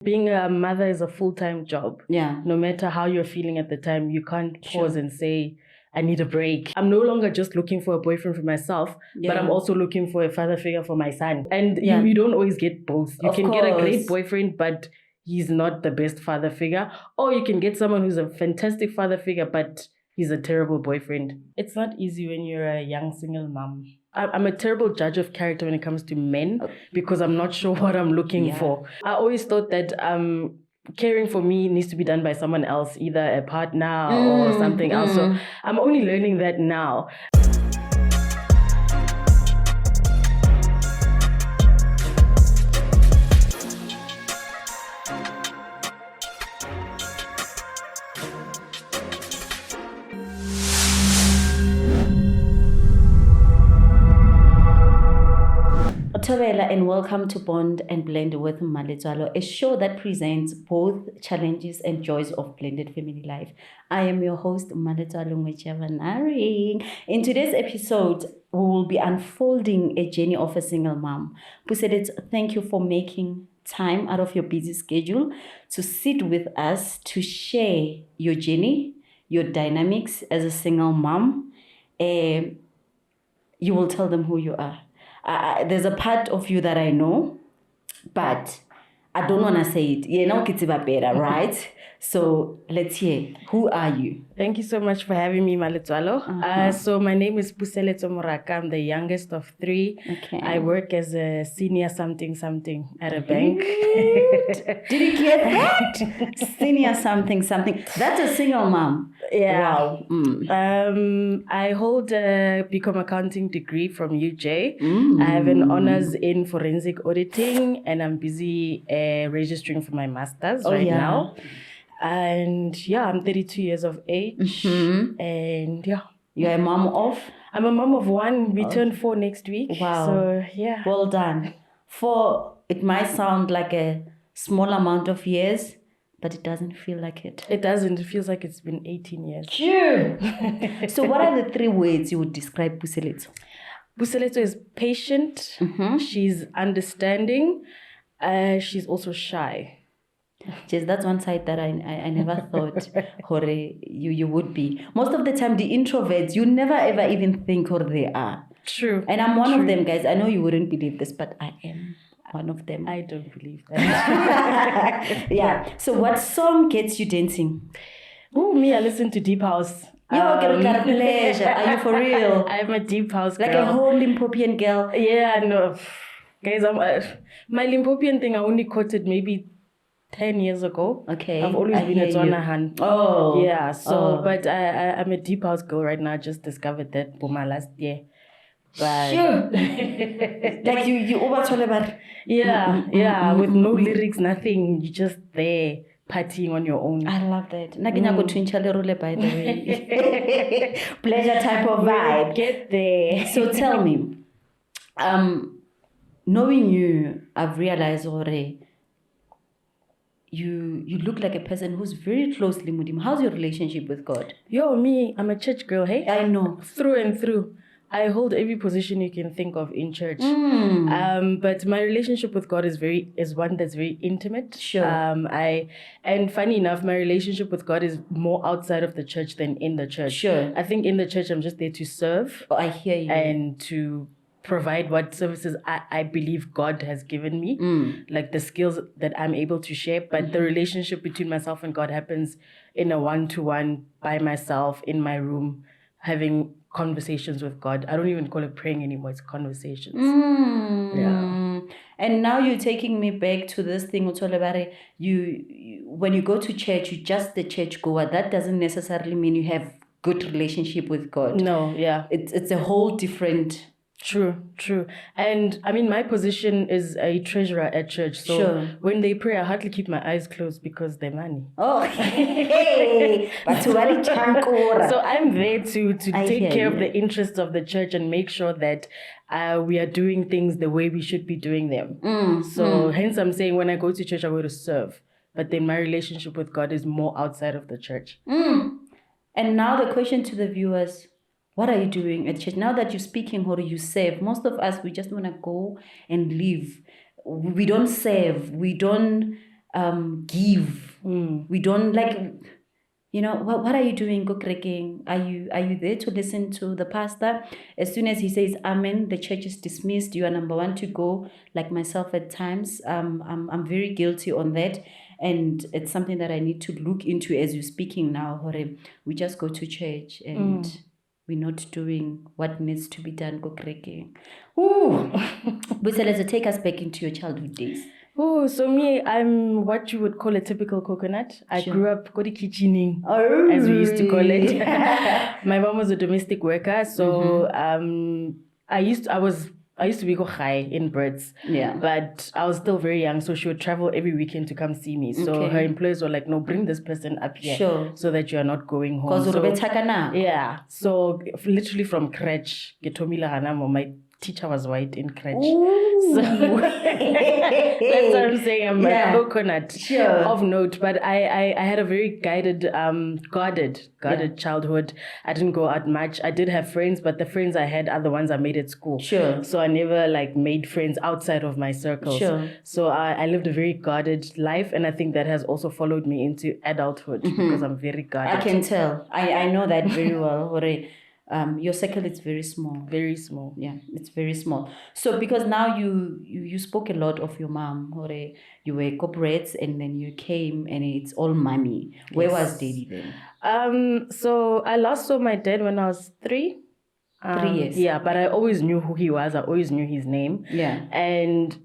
Being a mother is a full-time job. Yeah. No matter how you're feeling at the time, you can't pause and say, I need a break. I'm no longer just looking for a boyfriend for myself, but I'm also looking for a father figure for my son. And you don't always get both. You can get a great boyfriend, but he's not the best father figure. Or you can get someone who's a fantastic father figure, but he's a terrible boyfriend. It's not easy when you're a young single mom. I'm a terrible judge of character when it comes to men because I'm not sure what I'm looking for. I always thought that caring for me needs to be done by someone else, either a partner or something else. So I'm only learning that now. And welcome to Bond and Blend with Mmaletsalo, a show that presents both challenges and joys of blended family life. I am your host, Mmaletsalo Ngwechavanari. In today's episode, we will be unfolding a journey of a single mom. Puseletso, thank you for making time out of your busy schedule to sit with us to share your journey, your dynamics as a single mom. You will tell them who you are. There's a part of you that I know, but I don't want to say it. You know, Kitiba better, right? So let's hear. Who are you? Thank you so much for having me, Mmaletsalo. So my name is Puseletso Morake. I'm the youngest of three. Okay. I work as a senior something at a bank. Did you get that? Senior something. That's a single mom. Yeah. Wow. I hold a BCom accounting degree from UJ. I have an honors in forensic auditing, and I'm busy registering for my master's now. And I'm 32 years of age. And You're a mom of? I'm a mom of one. We turn 4 next week. Wow. So well done. 4, it might sound like a small amount of years, but it doesn't feel like it. It doesn't. It feels like it's been 18 years. Sure. So what are the 3 words you would describe Puseletso? Puseletso is patient. She's understanding. She's also shy. Just that's one side that I never thought you would be. Most of the time, the introverts, you never ever even think who they are. True. And I'm one of them, guys. I know you wouldn't believe this, but I am one of them. I don't believe that. Yeah. So what song gets you dancing? Oh, me, I listen to Deep House. Yo, get pleasure. Are you for real? I'm a Deep House girl. Like a whole Limpopian girl. Yeah, no. Guys, my Limpopian thing, I only caught it maybe 10 years ago. Okay. I've always been a Zonahan. Oh. Yeah, so, but I'm a Deep House girl right now. I just discovered that Boma last year. But sure. Like you over. Yeah, with no lyrics, nothing. You're just there partying on your own. I love that. Naginya twinchalerule, by the way. Pleasure type of vibe. Get there. So tell me, knowing you, I've realized already you look like a person who's very closely with him. How's your relationship with God? Yo, me, I'm a church girl, hey? I know. Through and through. I hold every position you can think of in church. But my relationship with God is one that's very intimate. Sure. And funny enough, my relationship with God is more outside of the church than in the church. Sure. I think in the church I'm just there to serve. Oh, I hear you. And to provide what services I believe God has given me, like the skills that I'm able to share. But the relationship between myself and God happens in a one-to-one by myself in my room, having conversations with God. I don't even call it praying anymore. It's conversations. Yeah. And now you're taking me back to this thing, Utolebare. You when you go to church, you're just the church goer. That doesn't necessarily mean you have good relationship with God. No, yeah. It's a whole different. True. And I mean, my position is a treasurer at church. So when they pray, I hardly keep my eyes closed because they're money. Oh, hey. So I'm there to take care of the interests of the church and make sure that we are doing things the way we should be doing them. Hence I'm saying when I go to church, I go to serve. But then my relationship with God is more outside of the church. And now the question to the viewers, what are you doing at church? Now that you're speaking or you serve, most of us, we just want to go and live. We don't serve. We don't give. We don't like, you know, what are you doing? Go cracking. Are you there to listen to the pastor? As soon as he says amen, the church is dismissed. You are number one to go. Like myself at times, I'm very guilty on that. And it's something that I need to look into as you're speaking now, Hore. We just go to church and we're not doing what needs to be done. Go cracking. Ooh. Puseletso, take us back into your childhood days. Oh, so me, I'm what you would call a typical coconut. I grew up kodi kitchening, as we used to call it. My mom was a domestic worker, so I used to be high in birds. Yeah. But I was still very young, so she would travel every weekend to come see me. So her employers were like, no, bring this person up here so that you are not going home. Yeah. So literally from crèche, my teacher was white in crèche. So that's what I'm saying. I'm a coconut of note. But I had a very guarded childhood. I didn't go out much. I did have friends, but the friends I had are the ones I made at school. So I never made friends outside of my circles. So I lived a very guarded life, and I think that has also followed me into adulthood because I'm very guarded. I can tell. I know that very well, Hore. Your circle is very small. Very small. Yeah, it's very small. So because now you spoke a lot of your mom, Hore. You were corporates and then you came and it's all mommy. Where was daddy then? So I last saw my dad when I was 3. 3 years. Yeah, but I always knew who he was. I always knew his name. Yeah. And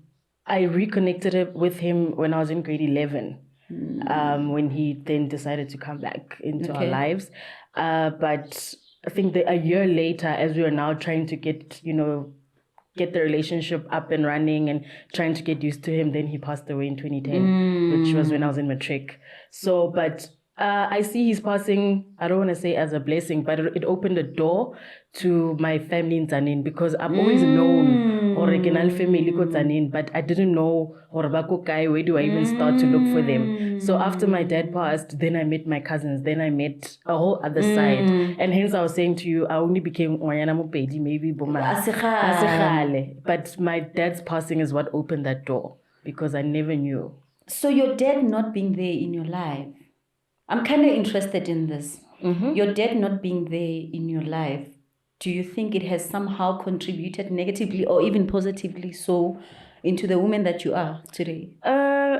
I reconnected with him when I was in grade 11. When he then decided to come back into our lives. But I think that a year later, as we are now trying to get the relationship up and running and trying to get used to him, then he passed away in 2010, which was when I was in Morake. So, but I see his passing, I don't want to say as a blessing, but it opened a door to my family in Tanin, because I've always known original family ko Tanin, but I didn't know where do I even start to look for them. So after my dad passed, then I met my cousins, then I met a whole other side. And hence I was saying to you, I only became maybe Boma. But my dad's passing is what opened that door, because I never knew. So your dad not being there in your life, I'm kind of interested in this. Your dad not being there in your life, do you think it has somehow contributed negatively or even positively so into the woman that you are today?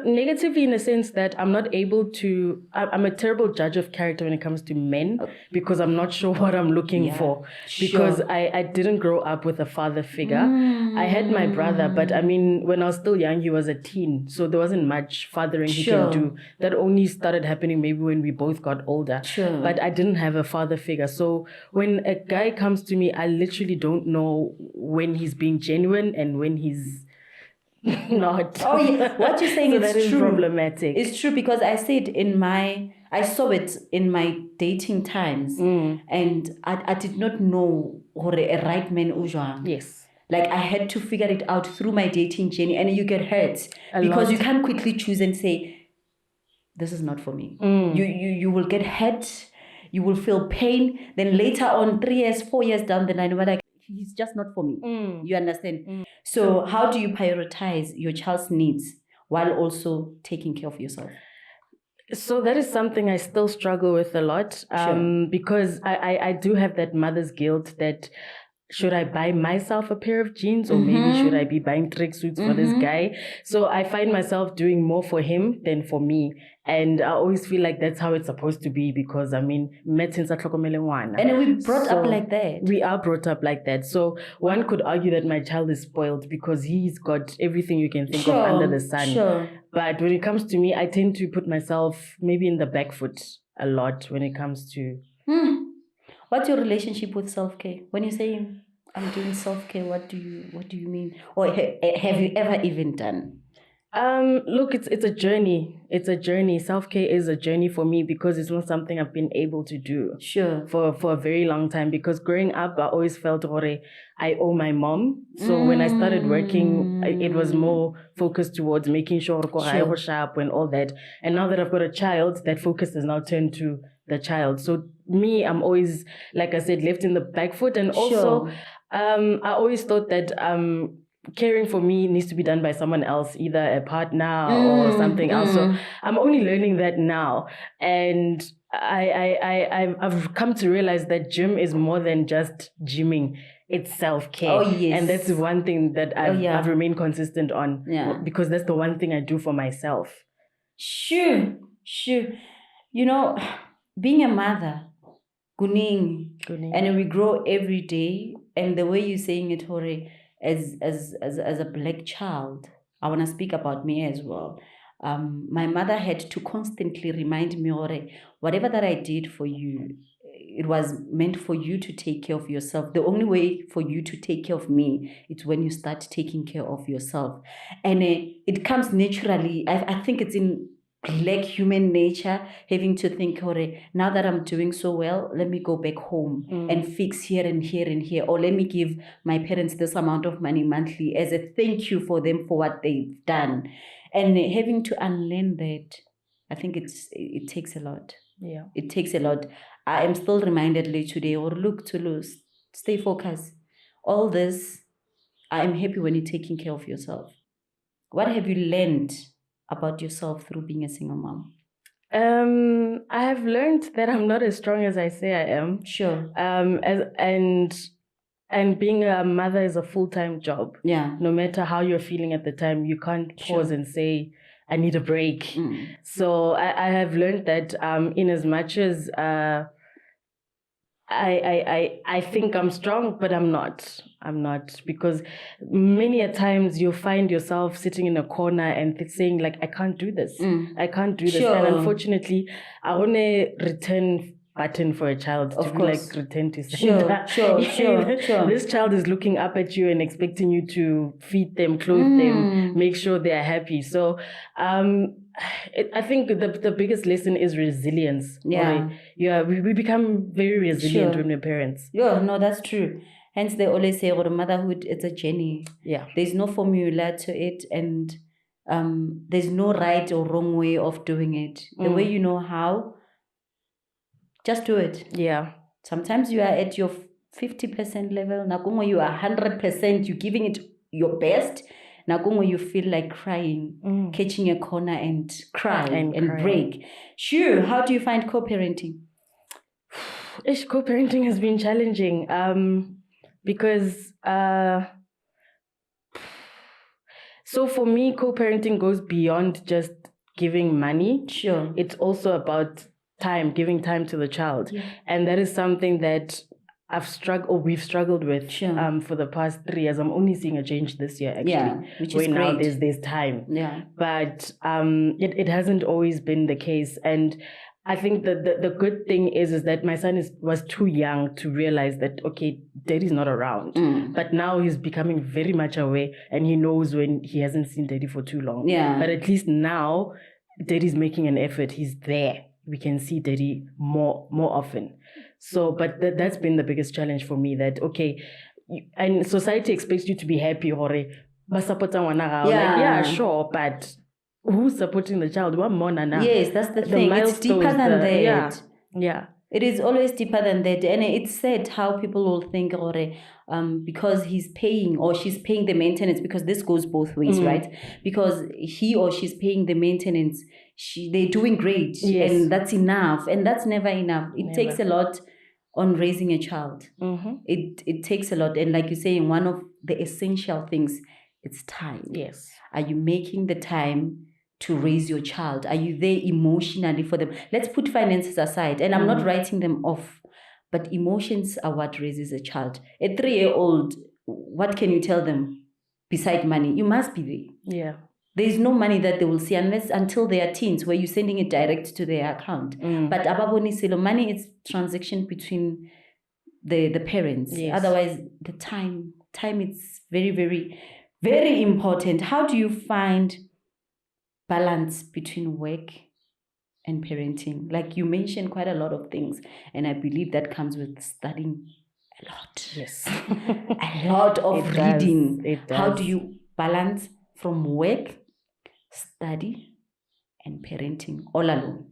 Negatively in the sense that I'm not able to, I'm a terrible judge of character when it comes to men, because I'm not sure what I'm looking for. Because I didn't grow up with a father figure. I had my brother, but I mean, when I was still young, he was a teen. So there wasn't much fathering he can do. That only started happening maybe when we both got older. But I didn't have a father figure. So when a guy comes to me, I literally don't know when he's being genuine and when he's not. Oh yeah, what you're saying so is that is true. Problematic. It's true, because I saw it in my dating times, and I did not know a right man ujwang. Yes. Like I had to figure it out through my dating journey, and you get hurt because you can't quickly choose and say, this is not for me. You will get hurt, you will feel pain, then later on 3 years, 4 years down the line, you're like, he's just not for me. You understand? So how do you prioritize your child's needs while also taking care of yourself? So that is something I still struggle with a lot, because I do have that mother's guilt that should I buy myself a pair of jeans, or maybe should I be buying tracksuits for this guy? So I find myself doing more for him than for me. And I always feel like that's how it's supposed to be, because I mean, and we brought up like that. We are brought up like that. So one could argue that my child is spoiled because he's got everything you can think of under the sun. But when it comes to me, I tend to put myself maybe in the back foot a lot when it comes to... What's your relationship with self-care? When you say I'm doing self-care, what do you mean? Or have you ever even done? Look, it's a journey. It's a journey. Self-care is a journey for me, because it's not something I've been able to do for a very long time. Because growing up, I always felt I owe my mom. So when I started working, it was more focused towards making sure I was sharp and all that. And now that I've got a child, that focus has now turned to the child. So me, I'm always, like I said, left in the back foot. And also, I always thought that caring for me needs to be done by someone else, either a partner or something else. So I'm only learning that now. And I've come to realize that gym is more than just gymming. It's self-care. Oh, yes. And that's one thing that I've remained consistent on, because that's the one thing I do for myself. Sure. You know, being a mother, kuning, and we grow every day. And the way you're saying it, Hore, as a black child, I want to speak about me as well. My mother had to constantly remind me, Hore, whatever that I did for you, it was meant for you to take care of yourself. The only way for you to take care of me is when you start taking care of yourself. And it comes naturally. I think it's in black human nature, having to think, now that I'm doing so well, let me go back home and fix here and here and here, or let me give my parents this amount of money monthly as a thank you for them for what they've done. And having to unlearn that, I think it takes a lot. Yeah, it takes a lot. I am still reminded late today, or look to lose, stay focused. All this, I am happy when you're taking care of yourself. What have you learned about yourself through being a single mom? I have learned that I'm not as strong as I say I am. Sure. And being a mother is a full-time job. Yeah. No matter how you're feeling at the time, you can't pause and say, I need a break. So I have learned that in as much as I think I'm strong, but I'm not. Because many a times you find yourself sitting in a corner and saying like, I can't do this. I can't do this. And unfortunately, I want to return button for a child to be like return to sender. Sure. This child is looking up at you and expecting you to feed them, clothe them, make sure they are happy. So I think the biggest lesson is resilience. We become very resilient when we're parents. Yeah, no, that's true. Hence they always say motherhood, it's a journey. Yeah. There's no formula to it, and there's no right or wrong way of doing it. The way you know how, just do it. Yeah. Sometimes you are at your 50% level. Nakungo, you are 100%. You're giving it your best. Nakungo, you feel like crying, catching a corner and cry and break. Sure. How do you find co-parenting? Co-parenting has been challenging because so for me, co-parenting goes beyond just giving money. Sure. It's also about time, giving time to the child. Yeah. And that is something that we've struggled with for the past 3 years. I'm only seeing a change this year, actually. Yeah, which is great. Now there's time. Yeah. But it hasn't always been the case. And I think the good thing is that my son was too young to realize that, okay, daddy's not around. But now he's becoming very much aware, and he knows when he hasn't seen daddy for too long. Yeah. But at least now, daddy's making an effort. He's there. We can see daddy more often. So, but that's been the biggest challenge for me, that, okay, and society expects you to be happy, yeah, sure, but who's supporting the child? Yes, that's the thing. It's deeper than that. Yeah. It is always deeper than that. And it's sad how people will think, because he's paying or she's paying the maintenance, because this goes both ways, right? Because he or she's paying the maintenance, they're doing great. Yes. And that's enough. And that's never enough. It takes a lot on raising a child. It takes a lot. And like you say, one of the essential things, it's time. Yes. Are you making the time to raise your child? Are you there emotionally for them? Let's put finances aside, and I'm not writing them off, but emotions are what raises a child. A 3-year-old, what can you tell them beside money? You must be there. Yeah. There's no money that they will see until they are teens, where you're sending it direct to their account. But ababoni silo, money is transaction between the parents. Yes. Otherwise, the time is very, very, very important. How do you find balance between work and parenting? Like you mentioned quite a lot of things, and I believe that comes with studying a lot. Yes. A lot of reading. It does. How do you balance from work, study, and parenting all alone?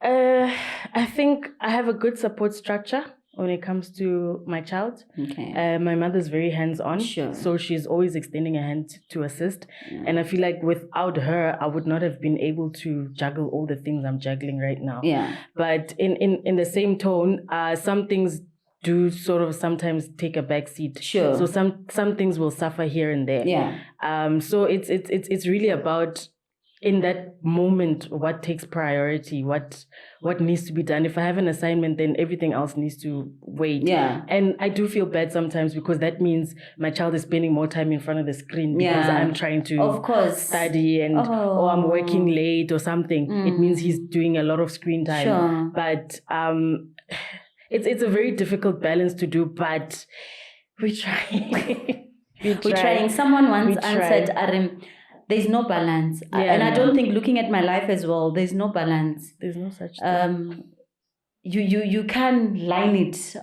I think I have a good support structure. when it comes to my child. Okay. My mother's very hands-on. Sure. So she's always extending a hand to assist. Yeah. And I feel like without her, I would not have been able to juggle all the things I'm juggling right now. Yeah. But in the same tone, some things do sort of sometimes take a back seat. Sure. So some things will suffer here and there. Yeah. So it's really about, in that moment, what takes priority, what needs to be done. If I have an assignment, then everything else needs to wait. Yeah. And I do feel bad sometimes because that means my child is spending more time in front of the screen because I'm trying to of course study and or I'm working late or something. It means he's doing a lot of screen time. Sure. But it's a very difficult balance to do, but we try. We're trying. Someone once answered, Arim, there's no balance. And I don't think, looking at my life as well, there's no balance. There's no such thing. You can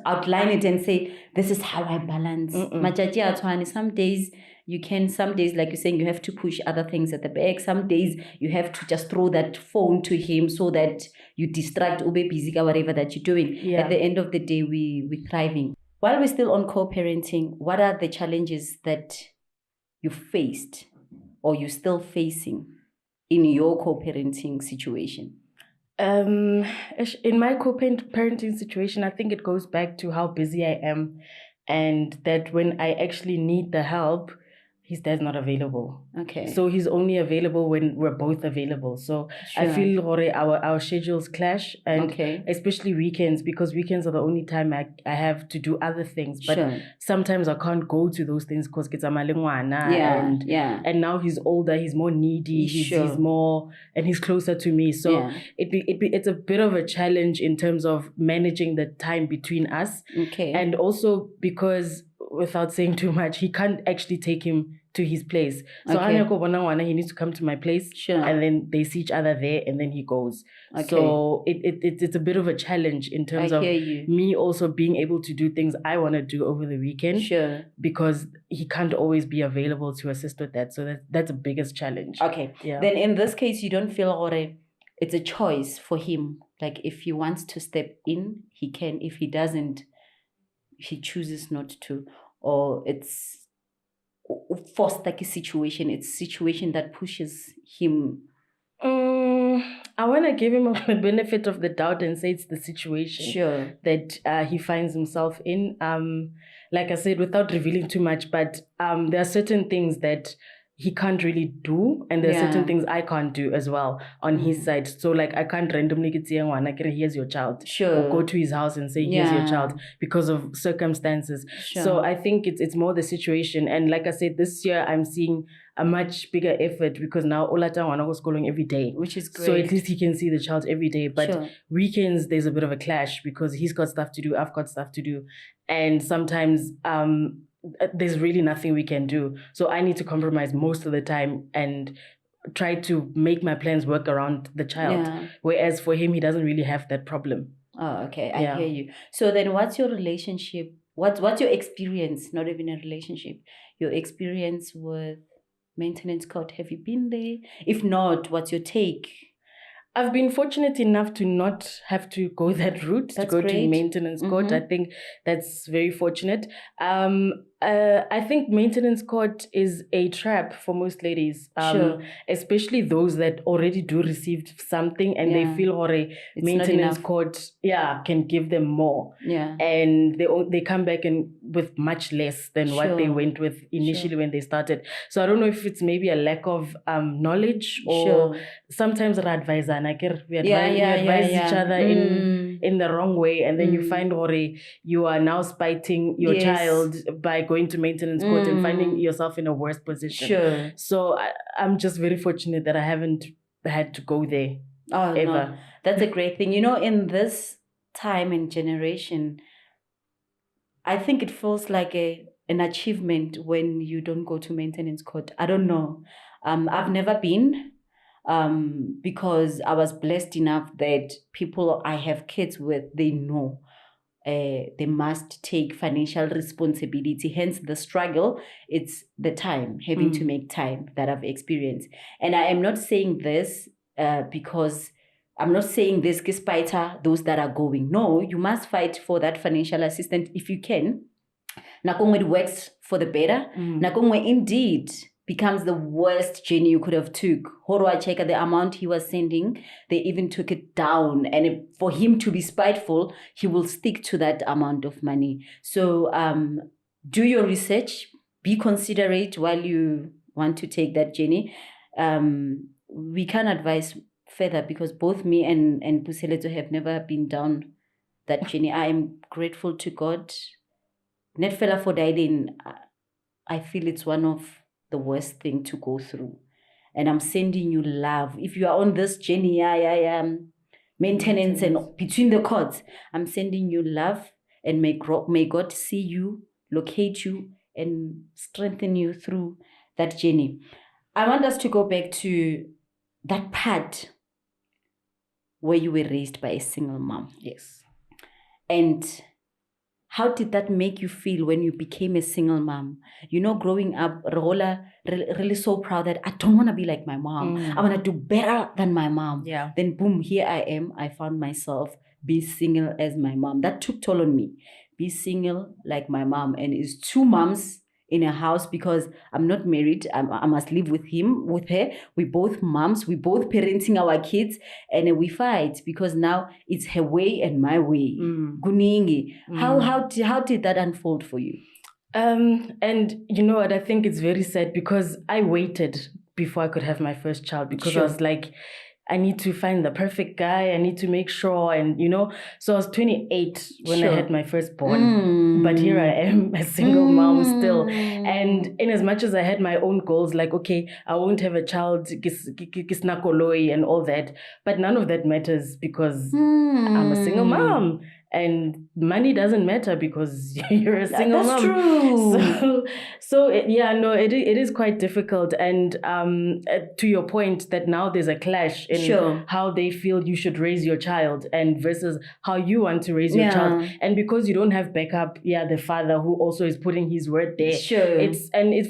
outline it and say, this is how I balance. Majaji atwani. Some days you can, some days, like you're saying, you have to push other things at the back. Some days you have to just throw that phone to him so that you distract ube busy or whatever that you're doing. Yeah. At the end of the day, we're thriving. While we're still on co-parenting, what are the challenges that you faced or you're still facing in your co-parenting situation? In my co-parenting situation, I think it goes back to how busy I am, and that when I actually need the help, his dad's not available. Okay. So he's only available when we're both available. So Sure. I feel our schedules clash, and especially weekends, because weekends are the only time I have to do other things. But sometimes I can't go to those things because it's a malingwana. And now he's older, he's more needy, he's more, and he's closer to me. So it's a bit of a challenge in terms of managing the time between us. Okay. And also because, without saying too much, he can't actually take him to his place. So he needs to come to my place, and then they see each other there, and then he goes. Okay. So it's a bit of a challenge in terms of me also being able to do things I want to do over the weekend. Sure. Because he can't always be available to assist with that. So that's the biggest challenge. Okay. Yeah. Then in this case, you don't feel it's a choice for him. Like if he wants to step in, he can. If he doesn't, he chooses not to. Or it's forced like a situation. It's a situation that pushes him. I want to give him the benefit of the doubt and say it's the situation that he finds himself in. Like I said, without revealing too much, but there are certain things that he can't really do, and there are certain things I can't do as well on his side. So like I can't randomly get here's your child, or go to his house and say here's your child because of circumstances. So I think it's more the situation. And like I said, this year I'm seeing a much bigger effort because now Olata wanna go schooling every day, which is great. So at least he can see the child every day. But weekends there's a bit of a clash because he's got stuff to do, I've got stuff to do, and sometimes there's really nothing we can do. So I need to compromise most of the time and try to make my plans work around the child. Whereas for him, he doesn't really have that problem. Oh, okay. I hear you. So then what's your relationship? What's your experience? Not even a relationship. Your experience with maintenance court. Have you been there? If not, what's your take? I've been fortunate enough to not have to go that route, to go to maintenance court. I think that's very fortunate. I think maintenance court is a trap for most ladies, especially those that already do receive something and they feel maintenance court can give them more. And they come back and with much less than what they went with initially when they started. So I don't know if it's maybe a lack of knowledge or sometimes we advise each other in the wrong way, and then you find you are now spiting your child by going to maintenance court and finding yourself in a worse position. So I'm just very fortunate that I haven't had to go there ever. No. That's a great thing. In this time and generation, I think it feels like an achievement when you don't go to maintenance court. I don't know. I've never been. Because I was blessed enough that people I have kids with, they know they must take financial responsibility. Hence the struggle, it's the time, having to make time that I've experienced. And I am not saying this because I'm not saying this despite those that are going. No, you must fight for that financial assistance if you can. Nakongwe it works for the better. Nakongwe indeed becomes the worst journey you could have took. Horwa check the amount he was sending, they even took it down. And for him to be spiteful, he will stick to that amount of money. So do your research, be considerate while you want to take that journey. We can advise further because both me and Puseletso have never been down that journey. I am grateful to God. Net fella for dialing, I feel it's one of the worst thing to go through. And I'm sending you love. If you are on this journey, maintenance and between the chords, I'm sending you love, and may God see you, locate you, and strengthen you through that journey. I want us to go back to that part where you were raised by a single mom. Yes. And how did that make you feel when you became a single mom? You know, growing up, Rola really so proud that I don't want to be like my mom. I want to do better than my mom. Yeah. Then boom, here I am. I found myself be single as my mom. That took toll on me. Be single like my mom. And it's two moms in a house because I'm not married. I must live with her. We both moms. We both parenting our kids. And we fight because now it's her way and my way. Guningi. How did that unfold for you? And you know what? I think it's very sad because I waited before I could have my first child because I was like, I need to find the perfect guy. I need to make sure. And, you know, so I was 28 when I had my firstborn. But here I am, a single mom still. And in as much as I had my own goals, like, okay, I won't have a child, kisnakoloi and all that. But none of that matters because I'm a single mom. And money doesn't matter because you're a single mom. That's true. So it is quite difficult. And to your point that now there's a clash in how they feel you should raise your child and versus how you want to raise your child. And because you don't have backup, the father who also is putting his word there.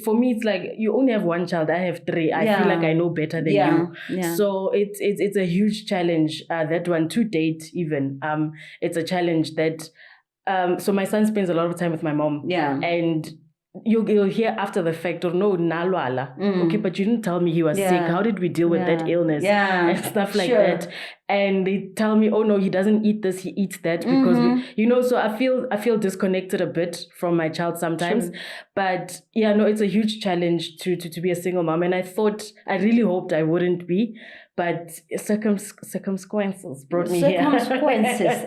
For me, it's like you only have one child. I have three. I feel like I know better than you. Yeah. So it's a huge challenge. That one to date even. It's a challenge that so my son spends a lot of time with my mom. And you'll hear after the fact, or no, nalwala. Okay, but you didn't tell me he was sick. How did we deal with that illness? And stuff like that. And they tell me, oh no, he doesn't eat this, he eats that because so I feel disconnected a bit from my child sometimes. But it's a huge challenge to be a single mom. And I really hoped I wouldn't be. But circumstances brought me here. Circumstances.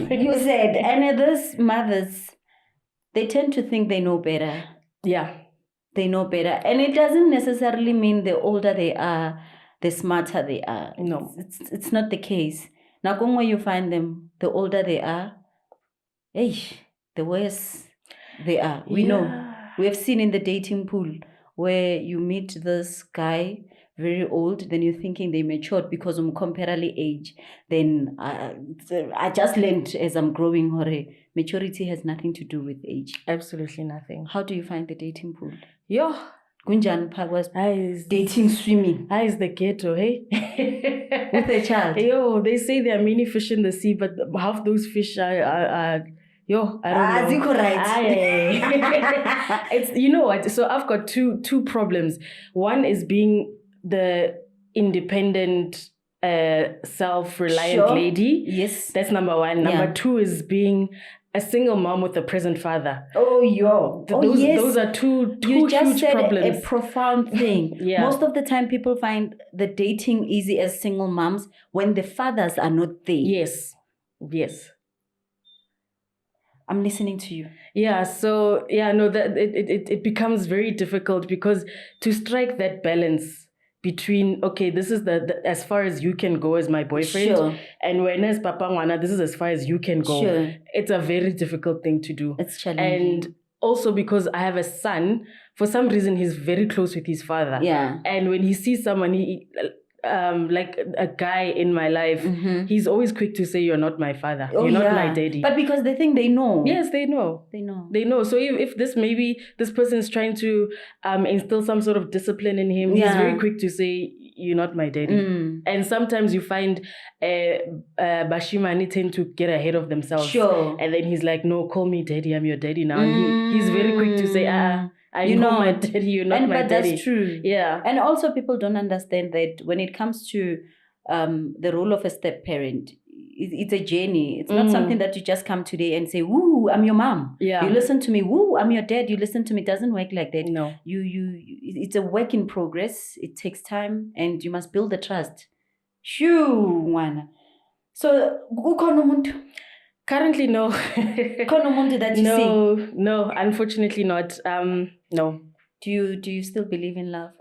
You said, and those mothers, they tend to think they know better. Yeah. They know better. And it doesn't necessarily mean the older they are, the smarter they are. No. It's not the case. Now, when you find them, the older they are, the worse they are. We know. We have seen in the dating pool where you meet this guy very old, then you're thinking they matured because of comparable age. Then I just learned as I'm growing, maturity has nothing to do with age. Absolutely nothing. How do you find the dating pool? Gunjan was dating swimming. How is the ghetto, hey? With a child. They say there are many fish in the sea, but half those fish are I don't know. It's you know what? So I've got two problems. One is being the independent, self-reliant lady. Yes. That's number one. Number two is being a single mom with a present father. Those are two you just huge said problems. A profound thing. Most of the time people find the dating easy as single moms when the fathers are not there. Yes. I'm listening to you. So that it becomes very difficult because to strike that balance between, okay, this is the as far as you can go as my boyfriend, and when as Papa Wana, this is as far as you can go. It's a very difficult thing to do. It's challenging. And also because I have a son, for some reason he's very close with his father. And when he sees someone, like a guy in my life, he's always quick to say, you're not my father. Oh, you're not my daddy. But because they think they know. Yes, they know. They know. So if this person is trying to instill some sort of discipline in him, he's very quick to say, you're not my daddy. And sometimes you find Bashimani tend to get ahead of themselves. Sure. And then he's like, no, call me daddy. I'm your daddy now. And he's very quick to say, you're not my daddy. You're not my daddy. That's true. Yeah. And also people don't understand that when it comes to the role of a step parent, it's a journey. It's not something that you just come today and say, woo, I'm your mom. Yeah. You listen to me. Woo, I'm your dad. You listen to me. It doesn't work like that. No. It's a work in progress. It takes time and you must build the trust. Shoo, Wana. So, currently, no. That you see? No, unfortunately not. No. Do you still believe in love?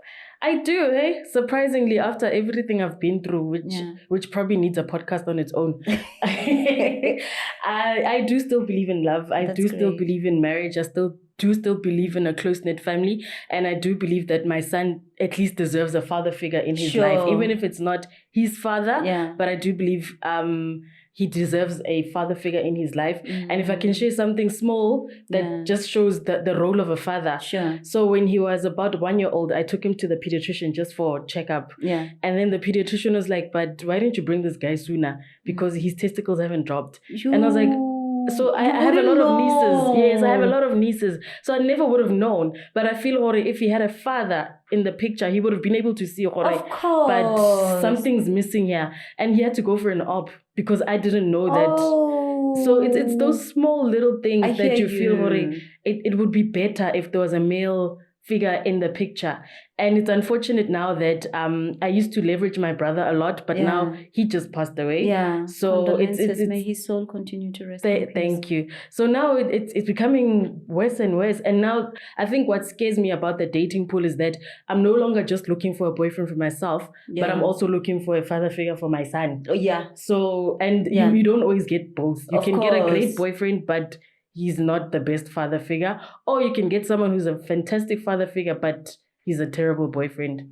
I do, surprisingly, after everything I've been through, which probably needs a podcast on its own. I do still believe in love. I do still believe in marriage. I still believe in a close-knit family. And I do believe that my son at least deserves a father figure in his life, even if it's not his father. Yeah. But I do believe he deserves a father figure in his life. And if I can share something small that just shows the role of a father. Sure. So when he was about 1 year old, I took him to the pediatrician just for a checkup. Yeah. And then the pediatrician was like, but why didn't you bring this guy sooner? Because his testicles haven't dropped. And I was like, so I have a lot of nieces. Yes, I have a lot of nieces. So I never would have known. But I feel if he had a father in the picture, he would have been able to see. Of course. But something's missing here. And he had to go for an op because I didn't know that. So it's those small little things that you feel it would be better if there was a male figure in the picture. And it's unfortunate now that I used to leverage my brother a lot, but now he just passed away. Yeah. So it's may his soul continue to rest. Thank you. So now it's becoming worse and worse. And now I think what scares me about the dating pool is that I'm no longer just looking for a boyfriend for myself, but I'm also looking for a father figure for my son. Oh, yeah. So, and you don't always get both. You can get a great boyfriend, but he's not the best father figure. Or you can get someone who's a fantastic father figure, but he's a terrible boyfriend.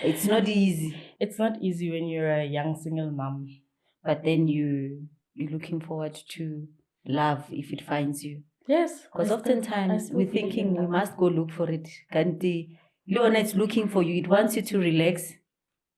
It's not easy. It's not easy when you're a young single mom. But then you're looking forward to love if it finds you. Yes. Because oftentimes we're thinking we must go look for it. Kanti, Leona, it's looking for you. It wants you to relax.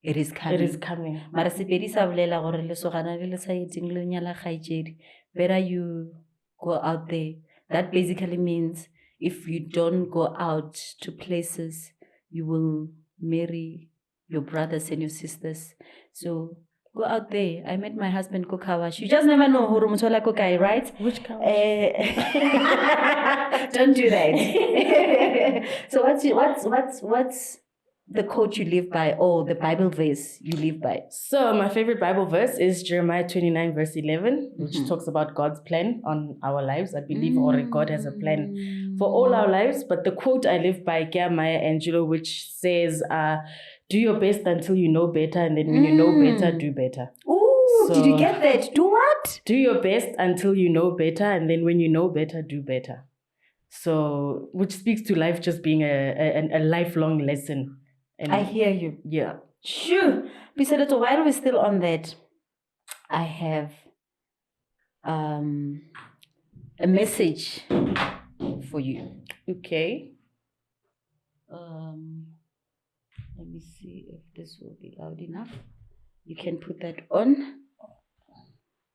It is coming. It is coming. Mara sepedi sa bolela gore le sogana le sa etseng le nyala kgaitsedi. Better you go out there. That basically means if you don't go out to places, you will marry your brothers and your sisters. So go out there. I met my husband Kokawash. You just never know who Kokai, right? Which Kawash? Don't do that. So what's the quote you live by or the Bible verse you live by? So my favorite Bible verse is Jeremiah 29 verse 11, which talks about God's plan on our lives. I believe God has a plan for all our lives. But the quote I live by, Maya Angelou, which says, do your best until you know better. And then when you know better, do better. Ooh, did you get that? Do what? Do your best until you know better. And then when you know better, do better. So, which speaks to life just being a lifelong lesson. And I hear you. Yeah. Sure. Puseletso, while we're still on that, I have a message for you. Okay. Let me see if this will be loud enough. You can put that on.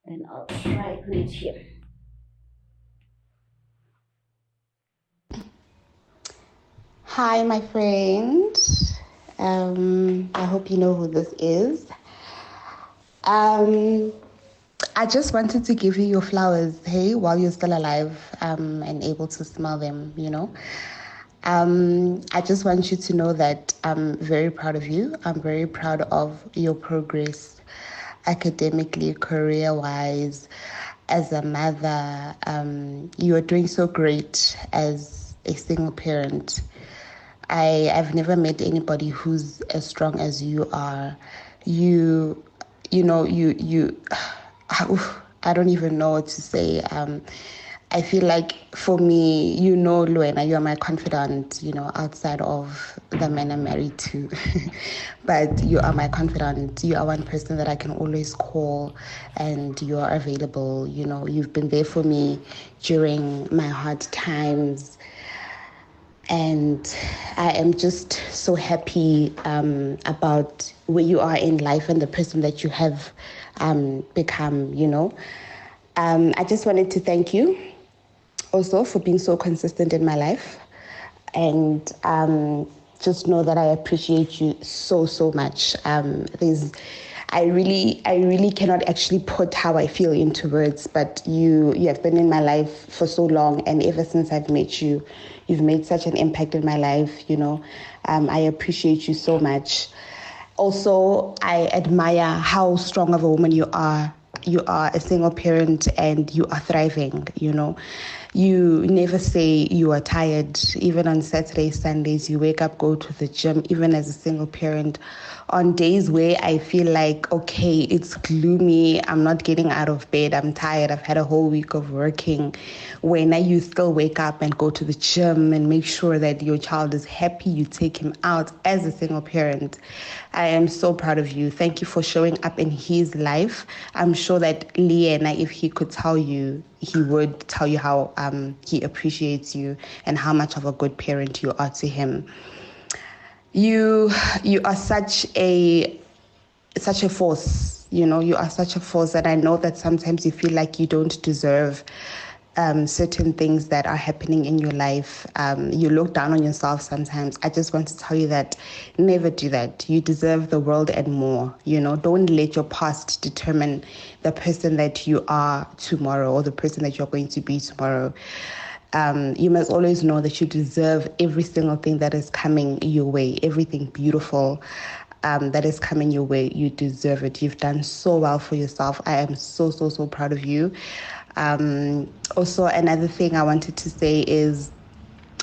Then I'll try put it here. Hi, my friend. I hope you know who this is. I just wanted to give you your flowers, hey, while you're still alive and able to smell them, you know. I just want you to know that I'm very proud of you. I'm very proud of your progress academically, career-wise, as a mother. You are doing so great as a single parent. I've never met anybody who's as strong as you are. You know, I don't even know what to say. I feel like for me, Luena, you're my confidant, outside of the men I'm married to. But you are my confidant. You are one person that I can always call and you are available. You've been there for me during my hard times. And I am just so happy about where you are in life and the person that you have become. I just wanted to thank you also for being so consistent in my life. And just know that I appreciate you so, so much. I really cannot actually put how I feel into words, but you have been in my life for so long, and ever since I've met you, you've made such an impact in my life. I appreciate you so much. Also, I admire how strong of a woman you are. You are a single parent and you are thriving. You never say you are tired. Even on Saturdays, Sundays, you wake up, go to the gym, even as a single parent. On days where I feel like, okay, it's gloomy, I'm not getting out of bed, I'm tired, I've had a whole week of working, when you still wake up and go to the gym and make sure that your child is happy, you take him out as a single parent. I am so proud of you. Thank you for showing up in his life. I'm sure that Liena, if he could tell you, he would tell you how he appreciates you and how much of a good parent you are to him. You are such a force. You are such a force that I know that sometimes you feel like you don't deserve certain things that are happening in your life. You look down on yourself sometimes. I just want to tell you that never do that. You deserve the world and more. Don't let your past determine the person that you are tomorrow or the person that you're going to be tomorrow. You must always know that you deserve every single thing that is coming your way, everything beautiful that is coming your way. You deserve it. You've done so well for yourself. I am so, so, so proud of you. Also, another thing I wanted to say is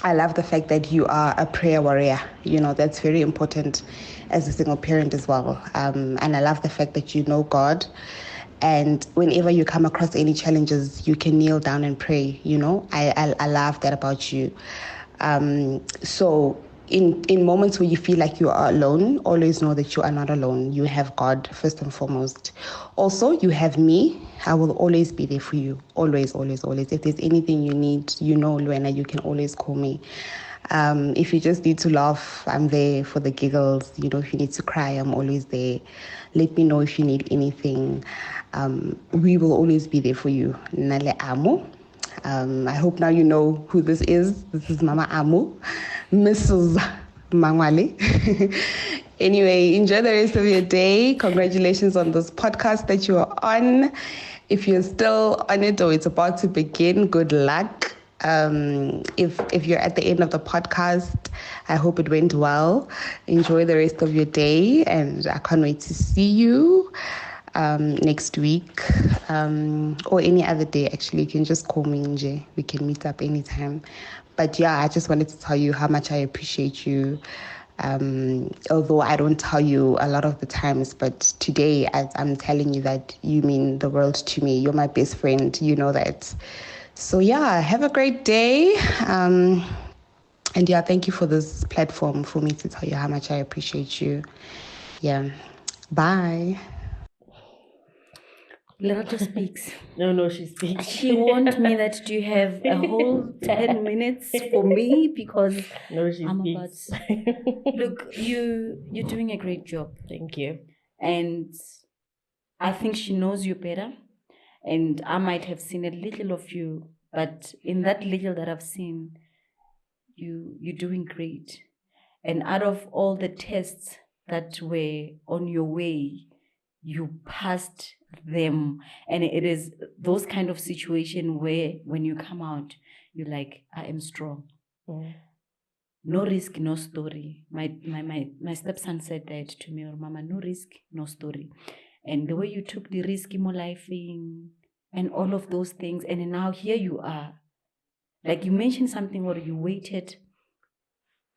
I love the fact that you are a prayer warrior. That's very important as a single parent as well. And I love the fact that you know God. And whenever you come across any challenges, you can kneel down and pray. I love that about you. So in moments where you feel like you are alone, always know that you are not alone. You have God first and foremost. Also, you have me. I will always be there for you. Always, always, always. If there's anything you need, Luena, you can always call me. If you just need to laugh, I'm there for the giggles. If you need to cry, I'm always there. Let me know if you need anything. We will always be there for you. Nale amo. I hope now you know who this is. This is Mama Amu, Mrs. Mangwale. Anyway, enjoy the rest of your day. Congratulations on this podcast that you are on. If you're still on it or it's about to begin, good luck. If you're at the end of the podcast, I hope it went well. Enjoy the rest of your day, and I can't wait to see you next week or any other day. Actually, you can just call me, Nje. We can meet up anytime. But yeah, I just wanted to tell you how much I appreciate you. Although I don't tell you a lot of the times, but today I'm telling you that you mean the world to me. You're my best friend. You know that. So yeah, have a great day. And yeah, thank you for this platform for me to tell you how much I appreciate you. Yeah. Bye. Lerato speaks. No, she speaks. She warned me that you have a whole 10 minutes for me because no, she I'm speaks. Look, you're doing a great job. Thank you. And I think she knows you better. And I might have seen a little of you, but in that little that I've seen, you're doing great. And out of all the tests that were on your way, you passed them. And it is those kind of situation where when you come out, you're like, I am strong. No risk, no story. My stepson said that to me, or Mama, no risk, no story. And the way you took the risk in life and all of those things, and now here you are. Like you mentioned something where you waited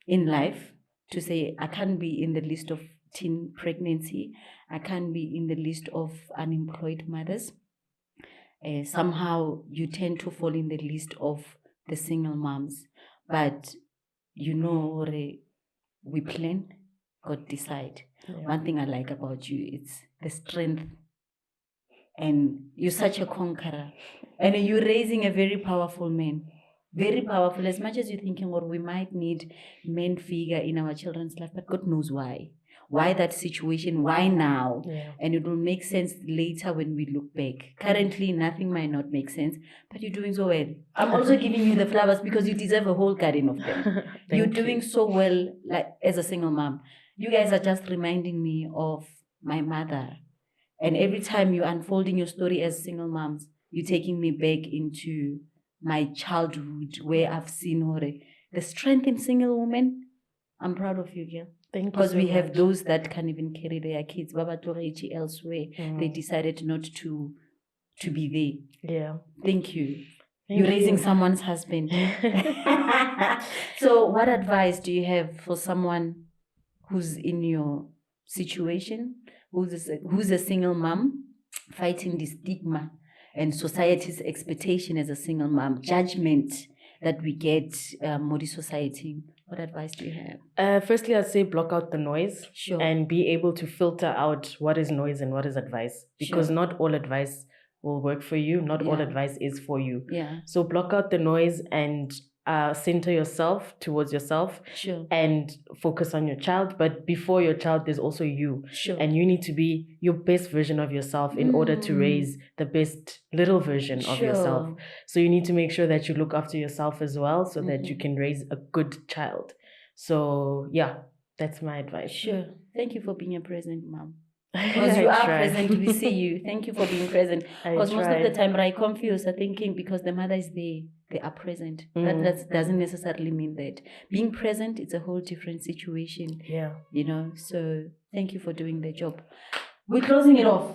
in life to say, I can't be in the list of teen pregnancy. I can't be in the list of unemployed mothers. somehow you tend to fall in the list of the single moms. But we plan, God decide. Yeah. One thing I like about you, it's the strength. And you're such a conqueror. And you're raising a very powerful man. Very powerful. As much as you're thinking, we might need men figure in our children's life, but God knows why. Why that situation? Why now? Yeah. And it will make sense later when we look back. Currently, nothing might not make sense, but you're doing so well. I'm also giving you the flowers because you deserve a whole garden of them. You're doing so well, like as a single mom. You guys are just reminding me of my mother. And every time you're unfolding your story as single moms, you're taking me back into my childhood where I've seen the strength in single women. I'm proud of you, girl. Thank you. Because so we much. have those that can't even carry their kids. Baba Toreichi elsewhere. They decided not to be there. Yeah. Thank you. You're raising someone's husband. So what advice do you have for someone who's in your situation, who's a single mom, fighting the stigma and society's expectation as a single mom, judgment that we get Modi society? What advice do you have? Firstly, I'd say block out the noise. Sure. And be able to filter out what is noise and what is advice. Because not all advice will work for you. Not all advice is for you. Yeah. So block out the noise and center yourself towards yourself. Sure. And focus on your child. But before your child, there's also you. Sure. And you need to be your best version of yourself in order to raise the best little version of yourself. So you need to make sure that you look after yourself as well so that you can raise a good child. So yeah, that's my advice. Sure. Thank you for being a present mom. Because you are present, we see you. Thank you for being present. Because most of the time, I confuse are thinking because the mother is there, they are present. That doesn't necessarily mean that. Being present, it's a whole different situation. Yeah. So thank you for doing the job. We're closing it off.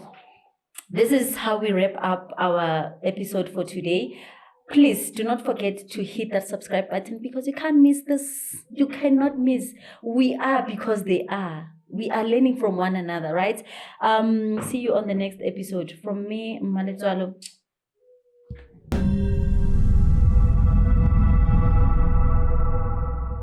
This is how we wrap up our episode for today. Please do not forget to hit that subscribe button because you can't miss this. You cannot miss. We are because they are. We are learning from one another, right? See you on the next episode. From me, Puseletso.